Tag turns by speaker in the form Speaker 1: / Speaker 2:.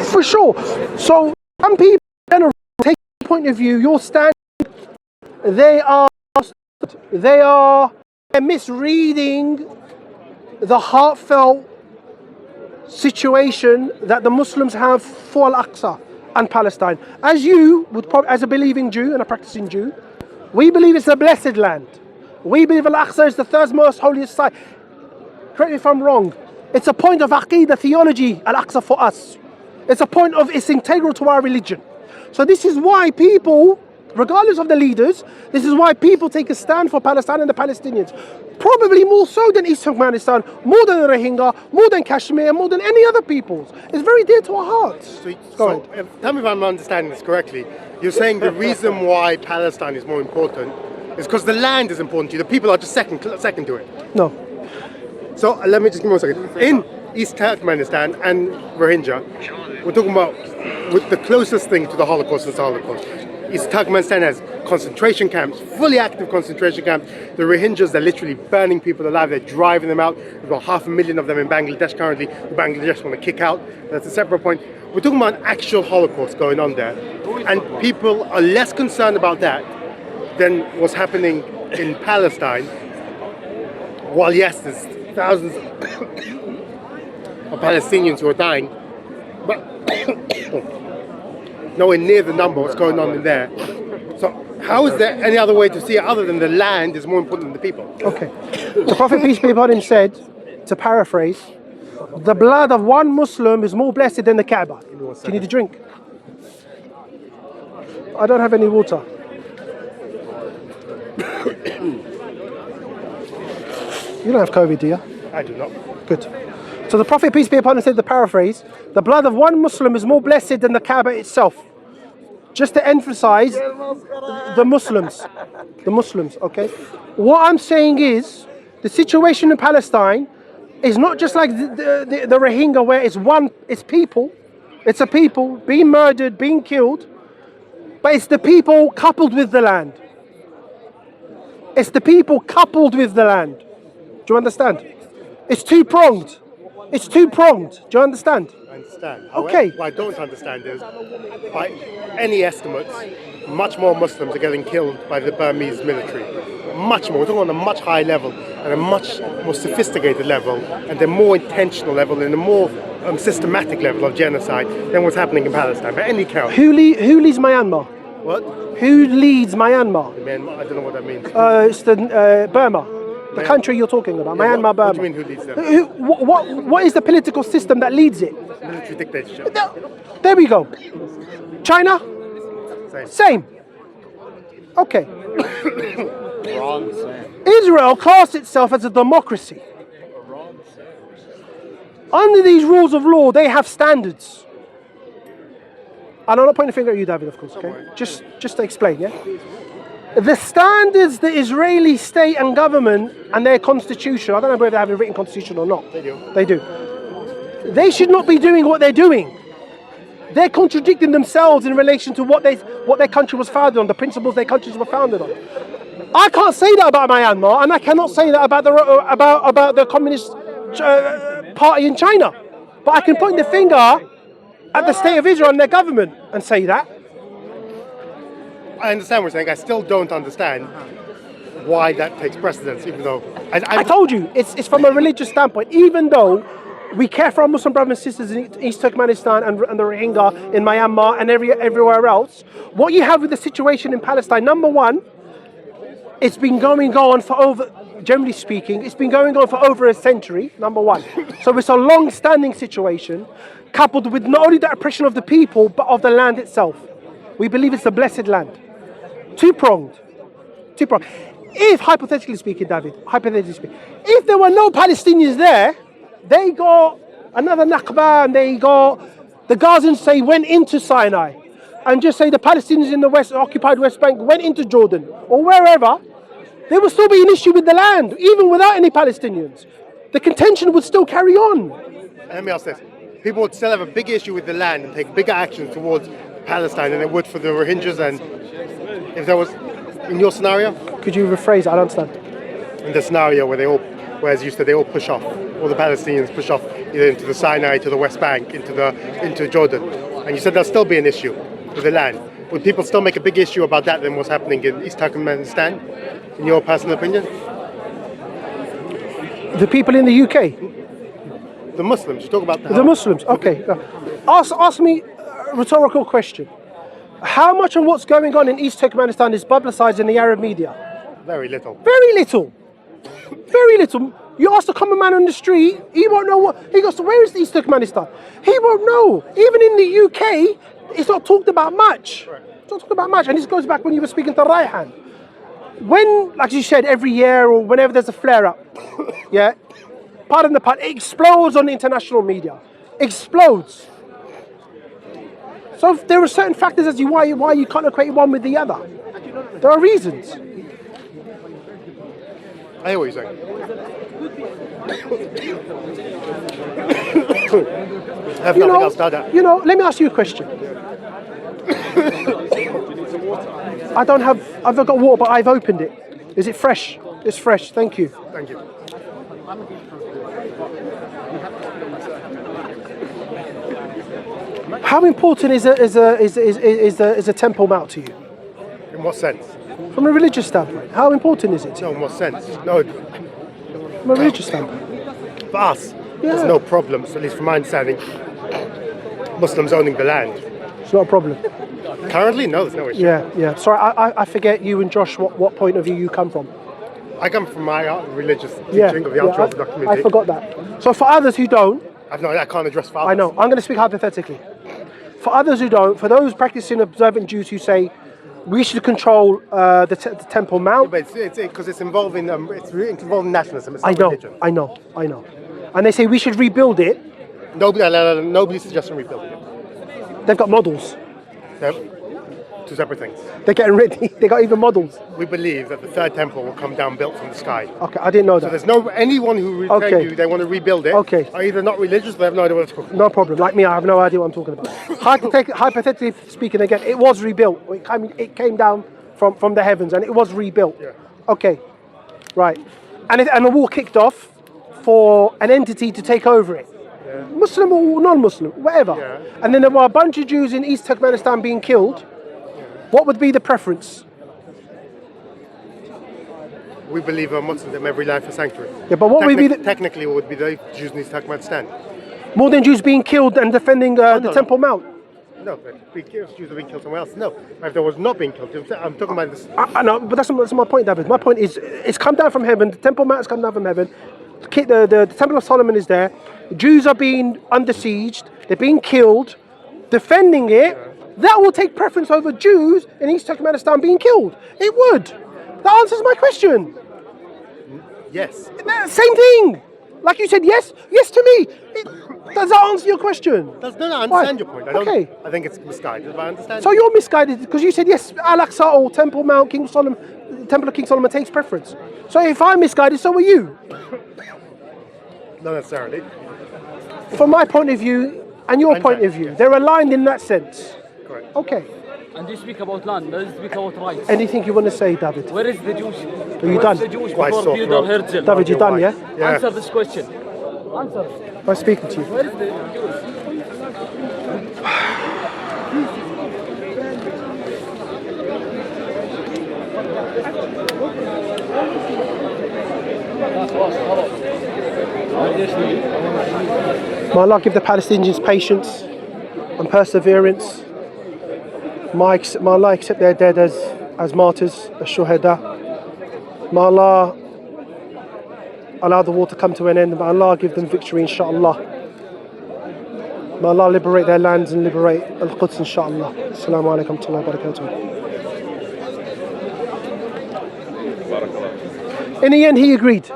Speaker 1: For sure. So some people in general take a point of view, your stand, they are misreading the heartfelt situation that the Muslims have for Al-Aqsa and Palestine. As you would probably, as a believing Jew and a practicing Jew, we believe it's a blessed land. We believe Al-Aqsa is the third most holiest site. Correct me if I'm wrong. It's a point of Aqidah theology, Al-Aqsa for us. It's a point of, it's integral to our religion. So this is why people, regardless of the leaders, this is why people take a stand for Palestine and the Palestinians. Probably more so than East Turkmenistan, more than the Rohingya, more than Kashmir, more than any other peoples. It's very dear to our hearts.
Speaker 2: So tell me if I'm understanding this correctly. You're saying the reason why Palestine is more important is because the land is important to you. The people are just second to it.
Speaker 1: No.
Speaker 2: So let me just give me 1 second. In East Turkmenistan and Rohingya, we're talking about with the closest thing to the Holocaust is the Holocaust. East Turkmenistan has concentration camps, fully active concentration camps. The Rohingyas, they're literally burning people alive, they're driving them out. We've got 500,000 of them in Bangladesh currently. The Bangladesh want to kick out. That's a separate point. We're talking about an actual Holocaust going on there. And people are less concerned about that than what's happening in Palestine. While yes, there's thousands of Palestinians who are dying, but nowhere near the number what's going on in there. So how is there any other way to see it other than the land is more important than the people?
Speaker 1: Okay. The Prophet, peace be upon him, said, to paraphrase, the blood of one Muslim is more blessed than the Kaaba. Do you need a drink? I don't have any water. You don't have COVID, do you?
Speaker 2: I do not.
Speaker 1: Good. So the Prophet, peace be upon him, said, the paraphrase, the blood of one Muslim is more blessed than the Kaaba itself. Just to emphasize the Muslims. The Muslims, okay? What I'm saying is, the situation in Palestine is not just like the Rohingya where it's people. It's a people being murdered, being killed. But it's the people coupled with the land. It's the people coupled with the land. Do you understand? It's two-pronged. It's two-pronged. Do you understand?
Speaker 2: I understand.
Speaker 1: Okay.
Speaker 2: What I don't understand is, by any estimates, much more Muslims are getting killed by the Burmese military. Much more. We're talking on a much higher level and a much more sophisticated level and a more intentional level and a more systematic level of genocide than what's happening in Palestine, by any count.
Speaker 1: Who leads Myanmar?
Speaker 2: What?
Speaker 1: Who leads Myanmar?
Speaker 2: Myanmar? I don't know what that means.
Speaker 1: It's the Burma. The country you're talking about, Myanmar, Burma.
Speaker 2: What do you mean who leads them?
Speaker 1: What is the political system that leads it?
Speaker 2: Military dictatorship.
Speaker 1: There we go. China? Same. Okay. Israel classed itself as a democracy. Under these rules of law, they have standards. And I'm not pointing a finger at you, David, of course, okay? Just to explain, yeah? The standards the Israeli state and government and their constitution, I don't know whether they have a written constitution or not.
Speaker 2: They do.
Speaker 1: They do. They should not be doing what they're doing. They're contradicting themselves in relation to what their country was founded on, the principles their countries were founded on. I can't say that about Myanmar, and I cannot say that about the Communist Party in China. But I can point the finger at the state of Israel and their government and say that.
Speaker 2: I understand what you're saying. I still don't understand why that takes precedence, even though...
Speaker 1: I told you, it's from a religious standpoint. Even though we care for our Muslim brothers and sisters in East Turkmenistan and the Rohingya in Myanmar and everywhere else, what you have with the situation in Palestine, number one, it's been going on for over, generally speaking, it's been going on for over a century, number one. So it's a long-standing situation, coupled with not only the oppression of the people, but of the land itself. We believe it's a blessed land. Two-pronged. Two-pronged. If, hypothetically speaking, David, if there were no Palestinians there, they got another Nakba and they got, the Gazans say went into Sinai, and just say the Palestinians in the occupied West Bank went into Jordan, or wherever, there would still be an issue with the land, even without any Palestinians. The contention would still carry on.
Speaker 2: Let me ask this. People would still have a big issue with the land and take bigger actions towards Palestine than they would for the Rohingyas, and if there was, in your scenario?
Speaker 1: Could you rephrase it? I don't understand.
Speaker 2: In the scenario where they all, where as you said, they all push off, all the Palestinians push off either into the Sinai, to the West Bank, into Jordan. And you said there'll still be an issue with the land. Would people still make a big issue about that than what's happening in East Turkmenistan, in your personal opinion?
Speaker 1: The people in the UK,
Speaker 2: The Muslims, you talk about
Speaker 1: the Muslims. Okay, ask me a rhetorical question. How much of what's going on in East Turkmenistan is publicized in the Arab media?
Speaker 2: Very little.
Speaker 1: Very little. Very little. You ask a common man on the street, he won't know what. He goes, where is East Turkmenistan? He won't know. Even in the UK, it's not talked about much. It's not talked about much. And this goes back when you were speaking to Raihan. When, like you said, every year or whenever there's a flare-up, yeah, pardon the pun, it explodes on the international media. Explodes. So there are certain factors as to why you can't equate one with the other. There are reasons.
Speaker 2: I hear what you're saying. I have nothing else to add.
Speaker 1: Let me ask you a question. I've got water, but I've opened it. Is it fresh? It's fresh, thank you.
Speaker 2: Thank you.
Speaker 1: How important is a Temple Mount to you?
Speaker 2: In what sense?
Speaker 1: From a religious standpoint, how important is it?
Speaker 2: No, in what sense? No,
Speaker 1: From a religious standpoint.
Speaker 2: for us,
Speaker 1: Yeah.
Speaker 2: there's no problems, at least from my understanding, Muslims owning the land.
Speaker 1: It's not a problem.
Speaker 2: Currently, no, there's no issue.
Speaker 1: Yeah. Sorry, I forget you and Josh what point of view you come from.
Speaker 2: I come from my religious
Speaker 1: Yeah,
Speaker 2: teaching of the ultra-Orthodox
Speaker 1: I
Speaker 2: community.
Speaker 1: forgot that. So for others who don't,
Speaker 2: I can't address for others.
Speaker 1: I know, I'm going to speak hypothetically. For others who don't, for those practicing observant Jews who say we should control the Temple Mount,
Speaker 2: But it's because it's involving nationalism. It's
Speaker 1: I
Speaker 2: not
Speaker 1: know,
Speaker 2: religion.
Speaker 1: I know. And they say we should rebuild it.
Speaker 2: Nobody's suggesting rebuilding it.
Speaker 1: They've got models.
Speaker 2: They're two separate things.
Speaker 1: They're getting ready. They got even models.
Speaker 2: We believe that the third temple will come down built from the sky.
Speaker 1: Okay, I didn't know
Speaker 2: So
Speaker 1: that.
Speaker 2: there's anyone who will tell you they want to rebuild it are either not religious or they have no idea what it's called.
Speaker 1: No problem. Like me, I have no idea what I'm talking about. Hypothetically speaking, again, it was rebuilt. It came down from the heavens and it was rebuilt.
Speaker 2: Yeah.
Speaker 1: Okay, right. And the war kicked off for an entity to take over it.
Speaker 2: Yeah.
Speaker 1: Muslim or non-Muslim, whatever.
Speaker 2: Yeah.
Speaker 1: And then there were a bunch of Jews in East Turkmenistan being killed. What would be the preference?
Speaker 2: We believe Muslims have every life a sanctuary.
Speaker 1: Yeah, but what would be the,
Speaker 2: Technically, what would be the Jews in East Turkmenistan?
Speaker 1: more than Jews being killed and defending the
Speaker 2: no.
Speaker 1: Temple Mount?
Speaker 2: No, but Jews are being killed somewhere else. No, if there was not being killed, I'm talking about this.
Speaker 1: I know, but that's my point, David. My point is, it's come down from heaven. The Temple Mount has come down from heaven. The Temple of Solomon is there. Jews are being under siege. They're being killed. Defending it, that will take preference over Jews in East Turkmenistan being killed. It would. That answers my question.
Speaker 2: Yes.
Speaker 1: Same thing. Like you said, yes to me. Does that answer your question?
Speaker 2: I understand your point.
Speaker 1: Okay.
Speaker 2: I think it's misguided, but I understand.
Speaker 1: So you're misguided because you said yes, Al-Aqsa or Temple Mount, King Solomon, Temple of King Solomon takes preference. So if I'm misguided, so are you.
Speaker 2: Not necessarily.
Speaker 1: From my point of view and your point of view, they're aligned in that sense.
Speaker 2: Correct.
Speaker 1: Okay.
Speaker 3: And you speak about land, does speak about rights.
Speaker 1: Anything you want to say, David?
Speaker 3: Where is the Jews?
Speaker 1: Are you done?
Speaker 3: The Jews
Speaker 2: Quite
Speaker 3: before
Speaker 2: soft,
Speaker 3: Theodore
Speaker 2: bro.
Speaker 3: Herzl?
Speaker 1: David, you done, yeah?
Speaker 2: Yeah.
Speaker 3: Answer this question. Answer.
Speaker 1: I'm speaking to you.
Speaker 3: Where is the Jews?
Speaker 1: May Allah give the Palestinians patience and perseverance. May Allah accept their dead as martyrs, as shuhada. May Allah allow the war to come to an end. May Allah give them victory, inshallah. May Allah liberate their lands and liberate Al-Quds, inshallah. Assalamu alaikum wa rahmatullahi wa barakatuh. In the end, he agreed.